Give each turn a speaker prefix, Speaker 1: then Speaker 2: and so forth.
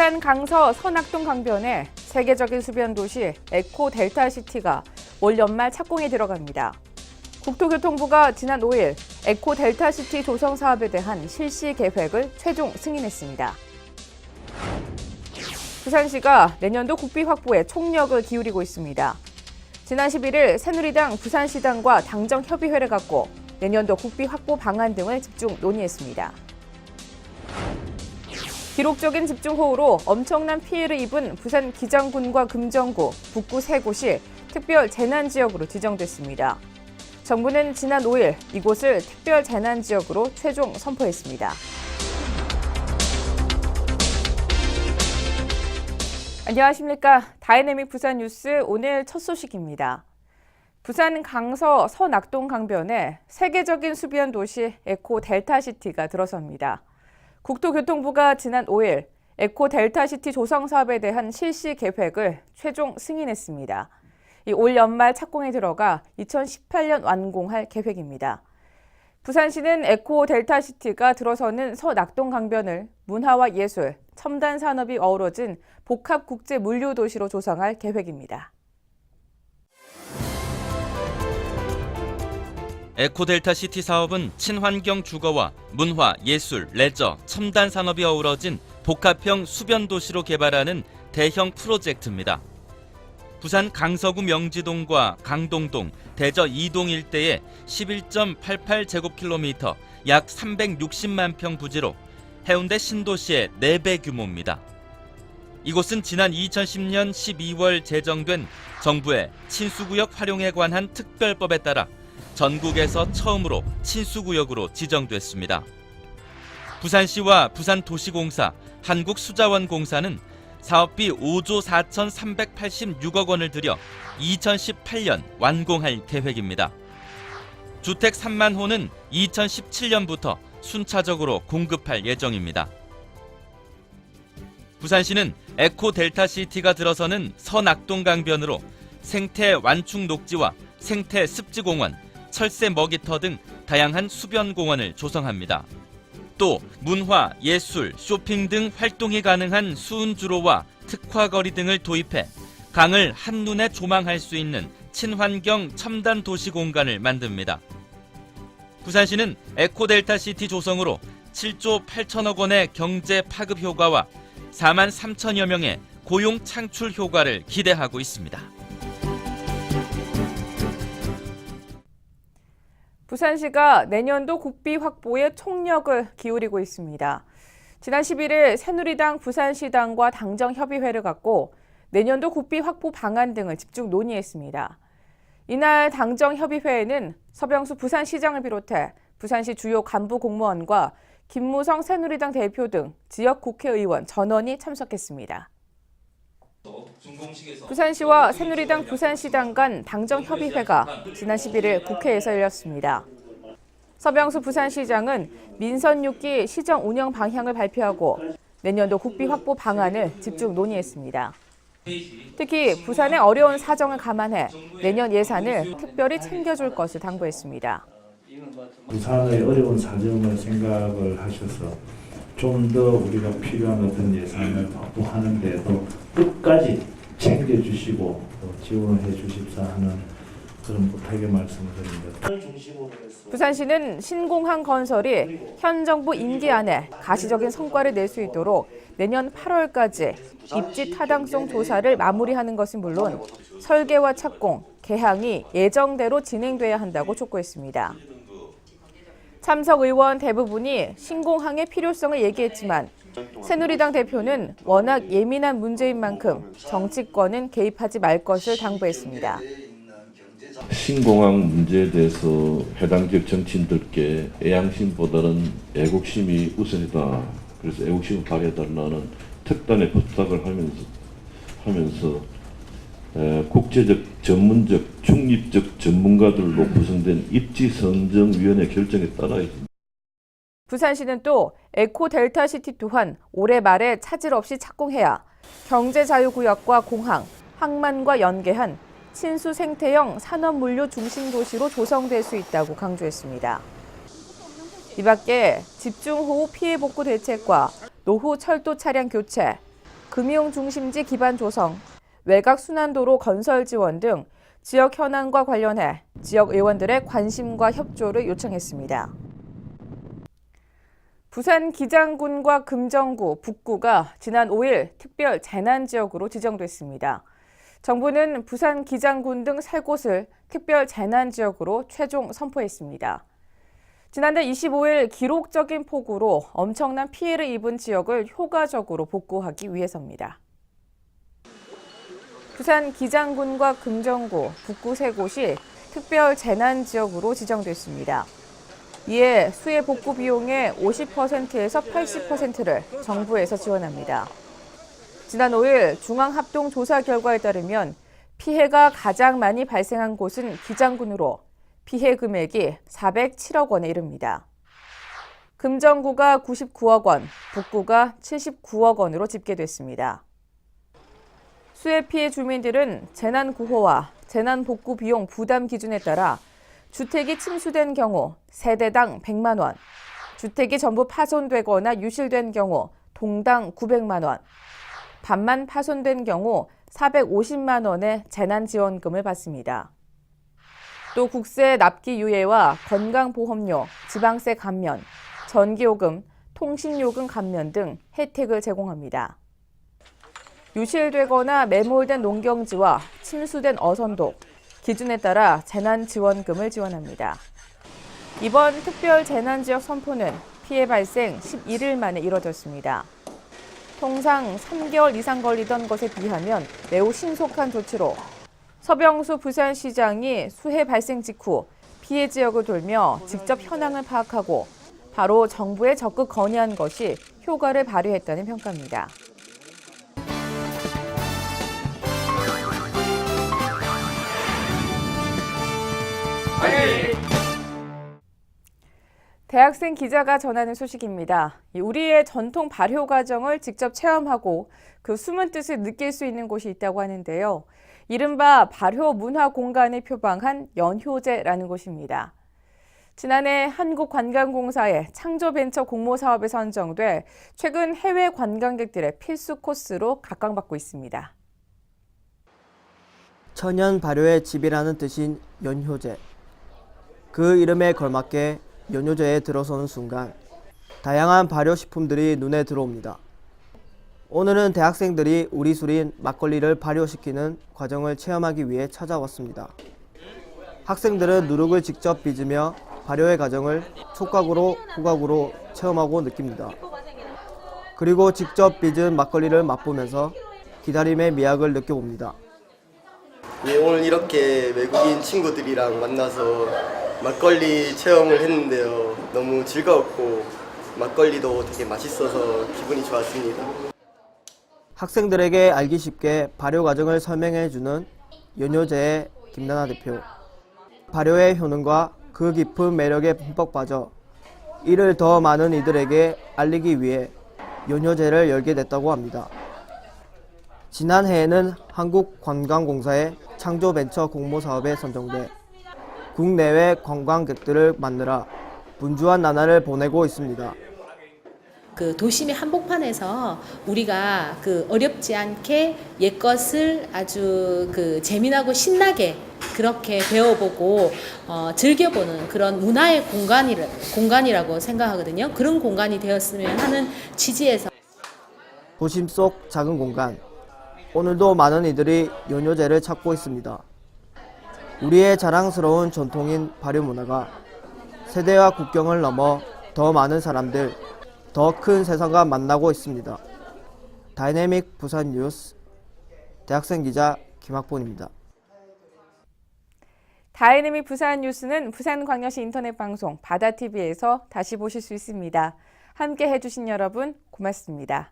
Speaker 1: 부산 강서 선악동 강변에 세계적인 수변 도시 에코 델타시티가 올 연말 착공에 들어갑니다. 국토교통부가 지난 5일 에코 델타시티 조성 사업에 대한 실시 계획을 최종 승인했습니다. 부산시가 내년도 국비 확보에 총력을 기울이고 있습니다. 지난 11일 새누리당 부산시당과 당정협의회를 갖고 내년도 국비 확보 방안 등을 집중 논의했습니다. 기록적인 집중호우로 엄청난 피해를 입은 부산 기장군과 금정구, 북구 세 곳이 특별 재난지역으로 지정됐습니다. 정부는 지난 5일 이곳을 특별 재난지역으로 최종 선포했습니다. 안녕하십니까. 다이내믹 부산 뉴스 오늘 첫 소식입니다. 부산 강서 서낙동 강변에 세계적인 수변 도시 에코 델타시티가 들어섭니다. 국토교통부가 지난 5일 에코 델타시티 조성 사업에 대한 실시 계획을 최종 승인했습니다. 올 연말 착공에 들어가 2018년 완공할 계획입니다. 부산시는 에코 델타시티가 들어서는 서낙동 강변을 문화와 예술, 첨단 산업이 어우러진 복합 국제 물류 도시로 조성할 계획입니다.
Speaker 2: 에코델타시티 사업은 친환경 주거와 문화, 예술, 레저, 첨단 산업이 어우러진 복합형 수변 도시로 개발하는 대형 프로젝트입니다. 부산 강서구 명지동과 강동동, 대저 2동 일대의 11.88제곱킬로미터, 약 360만 평 부지로 해운대 신도시의 4배 규모입니다. 이곳은 지난 2010년 12월 제정된 정부의 친수구역 활용에 관한 특별법에 따라 전국에서 처음으로 친수구역으로 지정됐습니다. 부산시와 부산도시공사, 한국수자원공사는 사업비 5조 4,386억 원을 들여 2018년 완공할 계획입니다. 주택 3만 호는 2017년부터 순차적으로 공급할 예정입니다. 부산시는 에코 델타시티가 들어서는 서낙동 강변으로 생태 완충 녹지와 생태 습지공원, 철새 먹이터 등 다양한 수변 공원을 조성합니다. 또 문화, 예술, 쇼핑 등 활동이 가능한 수은주로와 특화거리 등을 도입해 강을 한눈에 조망할 수 있는 친환경 첨단 도시 공간을 만듭니다. 부산시는 에코델타시티 조성으로 7조 8천억 원의 경제 파급 효과와 4만 3천여 명의 고용 창출 효과를 기대하고 있습니다.
Speaker 1: 부산시가 내년도 국비 확보에 총력을 기울이고 있습니다. 지난 11일 새누리당 부산시당과 당정협의회를 갖고 내년도 국비 확보 방안 등을 집중 논의했습니다. 이날 당정협의회에는 서병수 부산시장을 비롯해 부산시 주요 간부 공무원과 김무성 새누리당 대표 등 지역 국회의원 전원이 참석했습니다. 부산시와 새누리당 부산시당 간 당정협의회가 지난 11일 국회에서 열렸습니다. 서병수 부산시장은 민선 6기 시정 운영 방향을 발표하고 내년도 국비 확보 방안을 집중 논의했습니다. 특히 부산의 어려운 사정을 감안해 내년 예산을 특별히 챙겨줄 것을 당부했습니다.
Speaker 3: 부산의 어려운 사정을 생각을 하셔서 좀 더 우리가 필요한 어떤 예산을 확보하는 데도 끝까지 챙겨주시고 지원을 해주십사 하는 그런 부탁의 말씀을 드립니다.
Speaker 1: 부산시는 신공항 건설이 현 정부 임기 안에 가시적인 성과를 낼 수 있도록 내년 8월까지 입지 타당성 조사를 마무리하는 것은 물론 설계와 착공, 개항이 예정대로 진행돼야 한다고 촉구했습니다. 참석 의원 대부분이 신공항의 필요성을 얘기했지만 새누리당 대표는 워낙 예민한 문제인 만큼 정치권은 개입하지 말 것을 당부했습니다.
Speaker 4: 신공항 문제에 대해서 해당 지역 정치인들께 애양심보다는 애국심이 우선이다. 그래서 애국심을 발휘해달라는 특단의 부탁을 하면서 국제적, 전문적, 중립적 전문가들로 구성된 입지선정위원회 결정에 따라
Speaker 1: 부산시는 또 에코 델타시티 또한 올해 말에 차질 없이 착공해야 경제자유구역과 공항, 항만과 연계한 친수 생태형 산업물류 중심 도시로 조성될 수 있다고 강조했습니다. 이 밖에 집중호우 피해 복구 대책과 노후 철도 차량 교체, 금융 중심지 기반 조성, 외곽 순환도로 건설 지원 등 지역 현안과 관련해 지역 의원들의 관심과 협조를 요청했습니다. 부산 기장군과 금정구, 북구가 지난 5일 특별 재난지역으로 지정됐습니다. 정부는 부산 기장군 등 3곳을 특별 재난지역으로 최종 선포했습니다. 지난달 25일 기록적인 폭우로 엄청난 피해를 입은 지역을 효과적으로 복구하기 위해서입니다. 부산 기장군과 금정구, 북구 3곳이 특별 재난지역으로 지정됐습니다. 이에 수해 복구 비용의 50%에서 80%를 정부에서 지원합니다. 지난 5일 중앙합동조사 결과에 따르면 피해가 가장 많이 발생한 곳은 기장군으로 피해 금액이 407억 원에 이릅니다. 금정구가 99억 원, 북구가 79억 원으로 집계됐습니다. 수해 피해 주민들은 재난구호와 재난복구 비용 부담 기준에 따라 주택이 침수된 경우 세대당 100만 원, 주택이 전부 파손되거나 유실된 경우 동당 900만 원, 반만 파손된 경우 450만 원의 재난지원금을 받습니다. 또 국세 납기 유예와 건강보험료, 지방세 감면, 전기요금, 통신요금 감면 등 혜택을 제공합니다. 유실되거나 매몰된 농경지와 침수된 어선도 기준에 따라 재난지원금을 지원합니다. 이번 특별 재난지역 선포는 피해 발생 11일 만에 이뤄졌습니다. 통상 3개월 이상 걸리던 것에 비하면 매우 신속한 조치로 서병수 부산시장이 수해 발생 직후 피해 지역을 돌며 직접 현황을 파악하고 바로 정부에 적극 건의한 것이 효과를 발휘했다는 평가입니다. 대학생 기자가 전하는 소식입니다. 우리의 전통 발효 과정을 직접 체험하고 그 숨은 뜻을 느낄 수 있는 곳이 있다고 하는데요. 이른바 발효 문화 공간을 표방한 연효제라는 곳입니다. 지난해 한국관광공사의 창조벤처 공모 사업에 선정돼 최근 해외 관광객들의 필수 코스로 각광받고 있습니다.
Speaker 5: 천연 발효의 집이라는 뜻인 연효제. 그 이름에 걸맞게 연효제에 들어서는 순간 다양한 발효식품들이 눈에 들어옵니다. 오늘은 대학생들이 우리 술인 막걸리를 발효시키는 과정을 체험하기 위해 찾아왔습니다. 학생들은 누룩을 직접 빚으며 발효의 과정을 촉각으로 후각으로 체험하고 느낍니다. 그리고 직접 빚은 막걸리를 맛보면서 기다림의 미학을 느껴봅니다.
Speaker 6: 예, 오늘 이렇게 외국인 친구들이랑 만나서 막걸리 체험을 했는데요. 너무 즐거웠고 막걸리도 되게 맛있어서 기분이 좋았습니다.
Speaker 5: 학생들에게 알기 쉽게 발효 과정을 설명해주는 연효제의 김나나 대표. 발효의 효능과 그 깊은 매력에 흠뻑 빠져 이를 더 많은 이들에게 알리기 위해 연효제를 열게 됐다고 합니다. 지난해에는 한국관광공사의 창조벤처 공모사업에 선정돼 국내외 관광객들을 만나라 분주한 나날을 보내고 있습니다.
Speaker 7: 그 도심의 한복판에서 우리가 그 어렵지 않게 옛것을 아주 그 재미나고 신나게 그렇게 배워보고 즐겨보는 그런 문화의 공간이라고 생각하거든요. 그런 공간이 되었으면 하는 취지에서
Speaker 5: 도심 속 작은 공간. 오늘도 많은 이들이 연효제를 찾고 있습니다. 우리의 자랑스러운 전통인 발효 문화가 세대와 국경을 넘어 더 많은 사람들, 더 큰 세상과 만나고 있습니다. 다이내믹 부산 뉴스 대학생 기자 김학본입니다.
Speaker 1: 다이내믹 부산 뉴스는 부산광역시 인터넷 방송 바다TV에서 다시 보실 수 있습니다. 함께 해주신 여러분 고맙습니다.